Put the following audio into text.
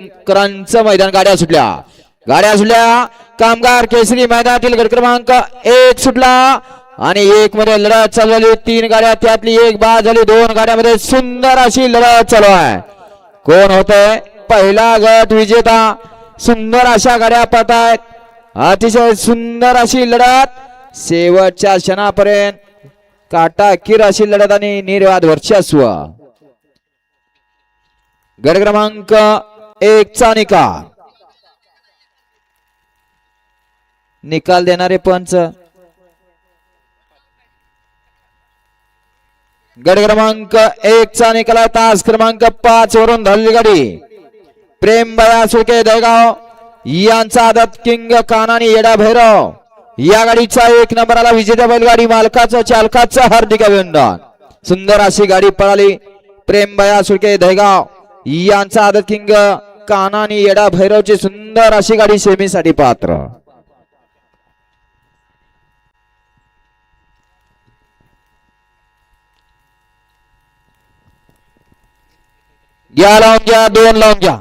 करांचं मैदान गाड्या सुटल्या कामगार केसरी मैदानातील गट क्रमांक 1 सुटला आणि 1 मध्ये लढत चालू झाली 3 गाड्या त्यातली एक बाद झाली 2 गाड्यामध्ये सुंदर अशी लढत चालू आहे कोण होतंय पहिला गट विजेता सुंदर अशा गाड्या पळतायत अतिशय सुंदर अशी लढत शेवटच्या क्षणापर्यंत काटाकीर अशी लढत आणि निर्वाद वर्चस्व गट क्रमांक 1 चा निकाल देणारे पंच गट क्रमांक 1 चा निकाल तास क्रमांक 5 वरून धावलेली गाडी प्रेमबाया सुळके दहेगाव यांचा आदत किंग कानानी येडा भैरव या गाडीचा 1 नंबरला विजेता बैलगाडी मालकाचं चालकाचं हार्दिक अभिनंदन सुंदर अशी गाडी पळाली प्रेमबाया सुळके दहेगाव यांचा आदत किंग कानानी येडा भैरवची सुंदर अशी गाडी सेमीसाठी पात्र घ्या लावून घ्या 2 लावून घ्या